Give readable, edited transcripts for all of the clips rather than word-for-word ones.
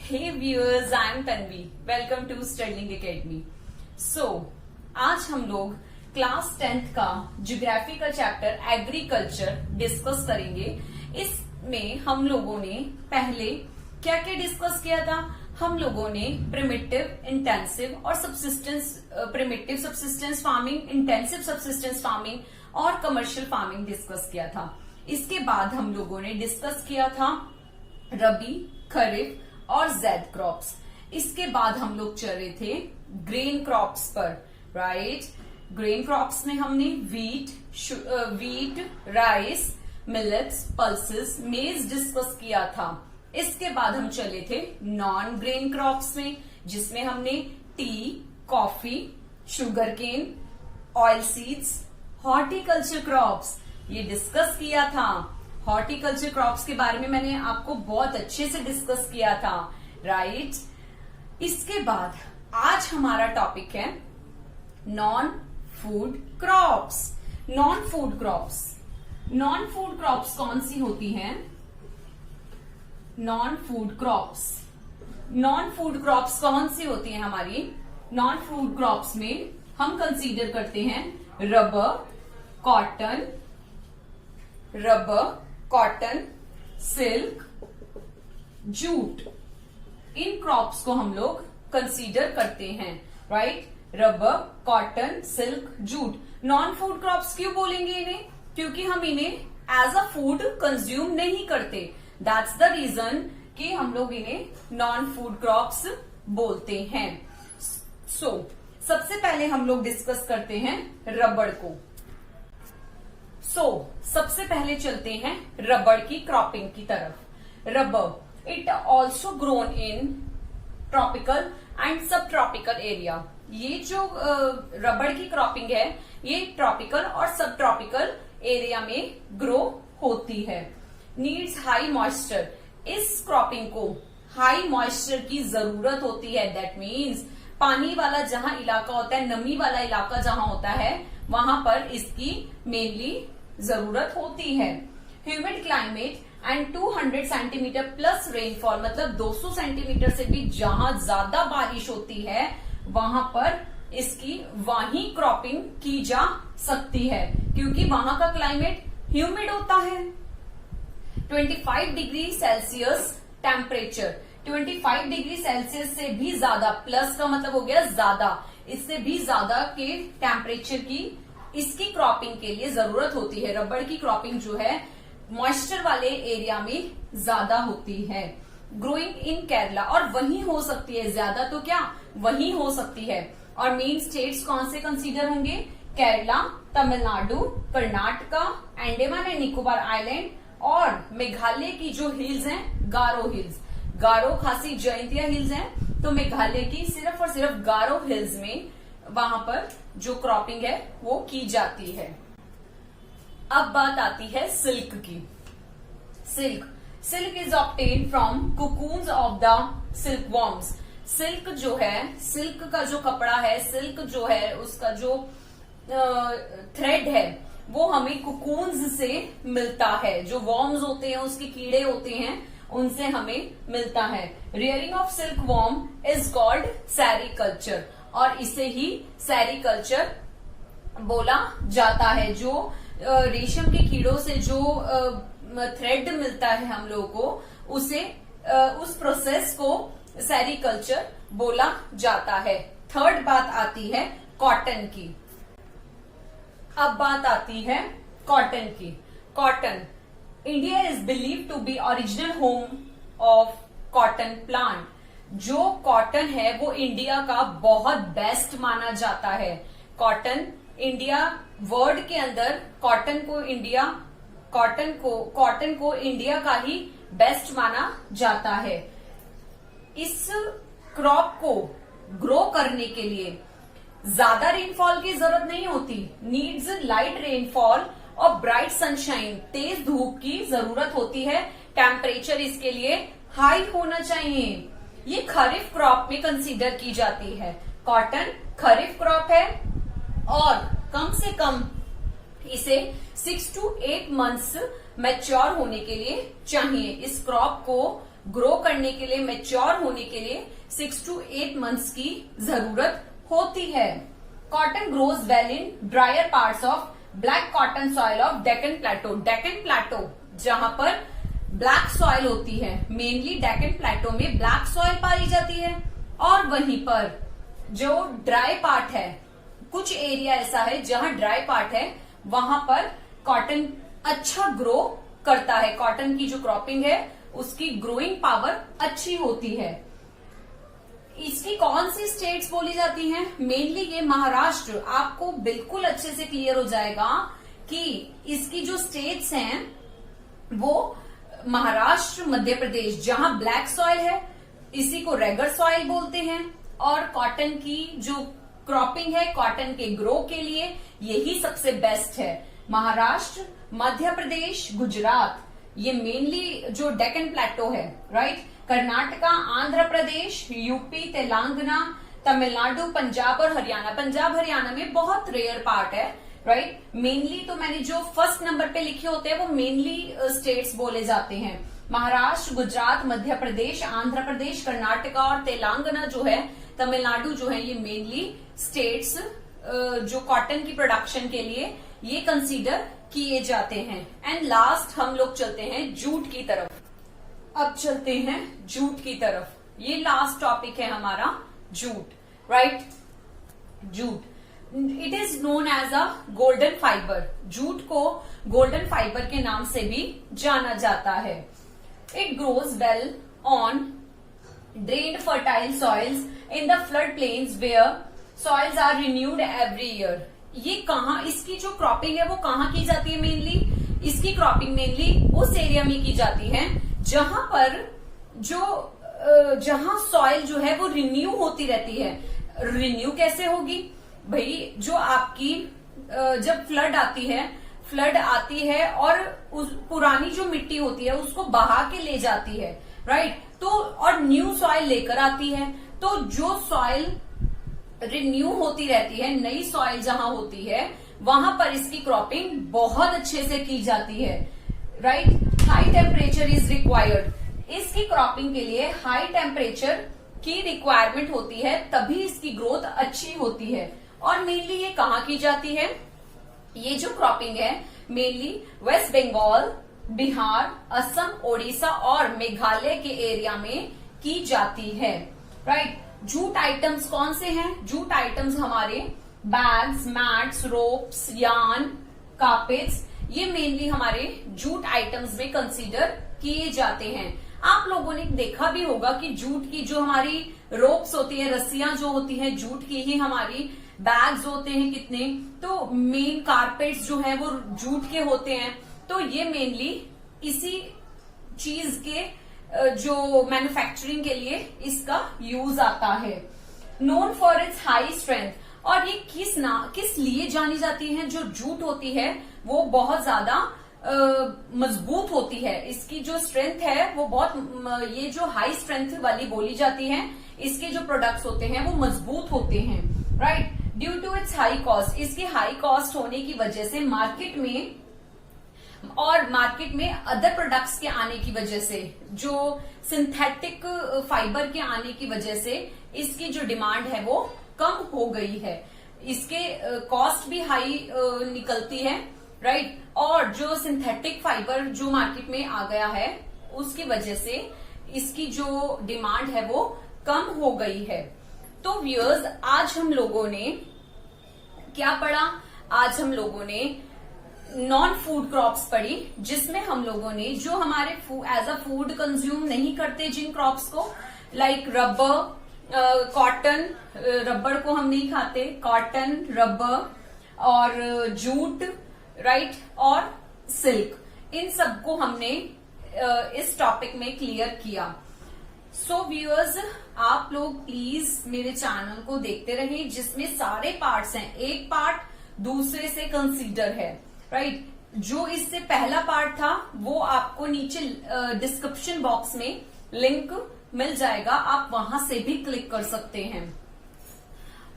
Hey viewers, I am Tanvi. Welcome to Sterling Academy. So, आज हम लोग class 10th का ज्योग्राफी का चैप्टर एग्रीकल्चर डिस्कस करेंगे। इसमें हम लोगों ने पहले क्या क्या डिस्कस किया था? हम लोगों ने प्रिमिटिव, इंटेंसिव और primitive subsistence farming, intensive subsistence farming और कमर्शियल फार्मिंग डिस्कस किया था। इसके बाद हम लोगों ने डिस्कस किया था रबी, खरीफ और जैद क्रॉप्स। इसके बाद हम लोग चल रहे थे ग्रेन क्रॉप्स पर, राइट। ग्रेन क्रॉप्स में हमने वीट, राइस, मिलेट्स, पल्सेस, मेज डिस्कस किया था। इसके बाद हम चले थे नॉन ग्रेन क्रॉप्स में, जिसमें हमने tea, coffee, sugar cane, oil seeds, horticulture crops ये डिस्कस किया था। हॉर्टिकल्चर क्रॉप्स के बारे में मैंने आपको बहुत अच्छे से डिस्कस किया था, राइट। इसके बाद आज हमारा टॉपिक है non food crops. Non food crops कौन सी होती हैं? नॉन फूड क्रॉप्स कौन सी होती हैं हमारी? नॉन फूड क्रॉप्स में हम कंसीडर करते हैं रबर, कॉटन, सिल्क, जूट। इन क्रॉप्स को हम लोग कंसीडर करते हैं, right. Rubber, cotton, silk, jute. Non food crops क्यों बोलेंगे इन्हें? क्योंकि हम इन्हें एज अ फूड कंज्यूम नहीं करते। दैट्स द रीजन कि हम लोग इन्हें नॉन फूड क्रॉप्स बोलते हैं। सबसे पहले हम लोग डिस्कस करते हैं रबड़ को। सबसे पहले चलते हैं रबड़ की क्रॉपिंग की तरफ। Rubber it also grown in tropical and सब ट्रॉपिकल एरिया। ये जो रबड़ की क्रॉपिंग है ये ट्रॉपिकल और सब ट्रॉपिकल एरिया में ग्रो होती है। Needs high moisture. इस क्रॉपिंग को हाई मॉइस्चर की जरूरत होती है। दैट मीन्स पानी वाला जहां इलाका होता है, नमी वाला इलाका जहां होता है, वहां पर इसकी मेनली जरूरत होती है। Humid climate and 200 centimetre plus rainfall, मतलब 200 सेंटीमीटर से भी जहां ज्यादा बारिश होती है वहां पर इसकी वहीं क्रॉपिंग की जा सकती है, क्योंकि वहां का क्लाइमेट ह्यूमिड होता है। 25 degree Celsius temperature, 25 degree Celsius से भी ज्यादा, प्लस का मतलब हो गया ज्यादा, इससे भी ज्यादा के टेम्परेचर की इसकी क्रॉपिंग के लिए जरूरत होती है। रबड़ की क्रॉपिंग जो है मॉइस्चर वाले एरिया में ज्यादा होती है। ग्रोइंग इन केरला, और वहीं हो सकती है, ज्यादा तो क्या वहीं हो सकती है। और मेन स्टेट्स कौन से कंसीडर होंगे? केरला, तमिलनाडु, कर्नाटका, अंडमान एंड निकोबार आइलैंड और मेघालय की जो हिल्स हैं, गारो हिल्स, गारो खासी जयंतिया हिल्स हैं, तो मेघालय की सिर्फ और सिर्फ गारो हिल्स में वहां पर जो क्रॉपिंग है वो की जाती है। अब बात आती है सिल्क की। Silk is obtain from cocoons of the silk worms. Silk जो है, सिल्क का जो कपड़ा है, सिल्क जो है उसका जो थ्रेड है वो हमें कुकून्स से मिलता है। जो वॉर्म्स होते हैं, उसके कीड़े होते हैं, उनसे हमें मिलता है। Rearing of silk worm is called sericulture, और इसे ही सेरीकल्चर बोला जाता है। जो रेशम के कीड़ों से जो थ्रेड मिलता है हम लोगों को, उसे उस प्रोसेस को सेरीकल्चर बोला जाता है। थर्ड बात आती है कॉटन की। अब बात आती है कॉटन की। Cotton, India is believe to be original home of cotton plant. जो कॉटन है वो इंडिया का बहुत बेस्ट माना जाता है। कॉटन इंडिया, वर्ल्ड के अंदर कॉटन को इंडिया का ही बेस्ट माना जाता है। इस क्रॉप को ग्रो करने के लिए ज्यादा रेनफॉल की जरूरत नहीं होती। नीड्स लाइट रेनफॉल और ब्राइट सनशाइन, तेज धूप की जरूरत होती है। टेम्परेचर इसके लिए हाई होना चाहिए। ये खरीफ क्रॉप में कंसीडर की जाती है। कॉटन खरीफ क्रॉप है और कम से कम इसे 6 to 8 मंथ्स मैच्योर होने के लिए चाहिए। इस क्रॉप को ग्रो करने के लिए, मैच्योर होने के लिए 6 to 8 मंथ्स की जरूरत होती है। Cotton grows well in drier parts of black cotton soil of Deccan plateau. Deccan plateau जहां पर ब्लैक सॉइल होती है, मेनली डेक्कन प्लेटो में ब्लैक सॉइल पाई जाती है, और वहीं पर जो ड्राई पार्ट है, कुछ एरिया ऐसा है जहां ड्राई पार्ट है, वहां पर कॉटन अच्छा ग्रो करता है। कॉटन की जो क्रॉपिंग है उसकी ग्रोइंग पावर अच्छी होती है। इसकी कौन सी स्टेट्स बोली जाती हैं? मेनली ये महाराष्ट्र। आपको बिल्कुल अच्छे से क्लियर हो जाएगा कि इसकी जो स्टेट्स हैं वो महाराष्ट्र, मध्य प्रदेश, जहां ब्लैक सॉइल है, इसी को रेगर सॉइल बोलते हैं, और कॉटन की जो क्रॉपिंग है, कॉटन के ग्रो के लिए यही सबसे बेस्ट है। महाराष्ट्र, मध्य प्रदेश, गुजरात, ये मेनली जो डेक्कन प्लेटो है, राइट। कर्नाटका, आंध्र प्रदेश, यूपी, तेलंगाना, तमिलनाडु, पंजाब और हरियाणा। पंजाब हरियाणा में बहुत रेयर पार्ट है, राइट। मेनली तो मैंने जो फर्स्ट नंबर पे लिखे होते हैं वो मेनली स्टेट्स बोले जाते हैं। महाराष्ट्र, गुजरात, मध्य प्रदेश, आंध्र प्रदेश, कर्नाटका और तेलंगाना जो है, तमिलनाडु जो है, ये मेनली स्टेट्स जो कॉटन की प्रोडक्शन के लिए ये कंसीडर किए जाते हैं। एंड लास्ट हम लोग चलते हैं जूट की तरफ। अब चलते हैं जूट की तरफ। ये लास्ट टॉपिक है हमारा, jute, right. Jute it is known as a golden fibre. Jute को गोल्डन फाइबर के नाम से भी जाना जाता है। It grows well on drained fertile soils in the flood plains where soils are renewed every year. ये कहाँ, इसकी जो क्रॉपिंग है वो कहाँ की जाती है? मेनली इसकी क्रॉपिंग मेनली उस एरिया में की जाती है जहां पर जहां सॉइल जो है वो रिन्यू होती रहती है। रिन्यू कैसे होगी भाई? जो आपकी जब फ्लड आती है और उस पुरानी जो मिट्टी होती है उसको बहा के ले जाती है, राइट। तो और न्यू सॉइल लेकर आती है। तो जो सॉइल रिन्यू होती रहती है, नई सॉइल जहां होती है, वहां पर इसकी क्रॉपिंग बहुत अच्छे से की जाती है, right. High temperature is required. इसकी क्रॉपिंग के लिए हाई टेम्परेचर की रिक्वायरमेंट होती है, तभी इसकी ग्रोथ अच्छी होती है। और मेनली ये कहाँ की जाती है? ये जो क्रॉपिंग है मेनली वेस्ट बंगाल, बिहार, असम, ओडिशा और मेघालय के एरिया में की जाती है, राइट। जूट आइटम्स कौन से हैं? जूट आइटम्स हमारे bags, mats, ropes, yarn, carpets, ये मेनली हमारे जूट आइटम्स में कंसीडर किए जाते हैं। आप लोगों ने देखा भी होगा कि जूट की जो हमारी रोप्स होती है, रस्सियां जो होती हैं, जूट की ही हमारी बैग्स होते हैं कितने, तो मेन कारपेट्स जो हैं वो जूट के होते हैं। तो ये मेनली इसी चीज के जो मैन्युफैक्चरिंग के लिए इसका यूज आता है। Known for its high strength. और ये किस लिए जानी जाती है? जो जूट होती है वो बहुत ज्यादा मजबूत होती है। इसकी जो स्ट्रेंथ है वो बहुत, ये जो हाई स्ट्रेंथ वाली बोली जाती है, इसके जो प्रोडक्ट्स होते हैं वो मजबूत होते हैं, right. Due to its high cost, इसकी हाई कॉस्ट होने की वजह से मार्केट में अदर प्रोडक्ट्स के आने की वजह से, जो सिंथेटिक फाइबर के आने की वजह से इसकी जो डिमांड है वो कम हो गई है। इसके कॉस्ट भी हाई निकलती है, राइट। और जो सिंथेटिक फाइबर जो मार्केट में आ गया है उसकी वजह से इसकी जो डिमांड है वो कम हो गई है। तो व्यूअर्स, आज हम लोगों ने क्या पढ़ा? आज हम लोगों ने नॉन फूड क्रॉप्स पढ़ी, जिसमें हम लोगों ने जो हमारे एज अ फूड कंज्यूम नहीं करते जिन क्रॉप्स को, लाइक रबर, कॉटन, रबर को हम नहीं खाते, कॉटन, रबर और जूट, राइट, और सिल्क, इन सबको हमने इस टॉपिक में क्लियर किया। सो व्यूअर्स, आप लोग प्लीज मेरे चैनल को देखते रहिए, जिसमें सारे पार्ट्स हैं। एक पार्ट दूसरे से कंसीडर है, राइट। जो इससे पहला पार्ट था वो आपको नीचे डिस्क्रिप्शन बॉक्स में लिंक मिल जाएगा, आप वहां से भी क्लिक कर सकते हैं।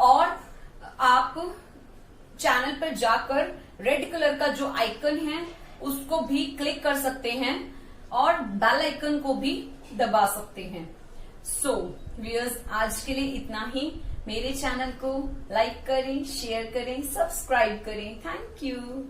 और आप चैनल पर जाकर रेड कलर का जो आइकन है उसको भी क्लिक कर सकते हैं और बेल आइकन को भी दबा सकते हैं। सो व्यूअर्स, आज के लिए इतना ही। मेरे चैनल को लाइक करें, शेयर करें, सब्सक्राइब करें। Thank you.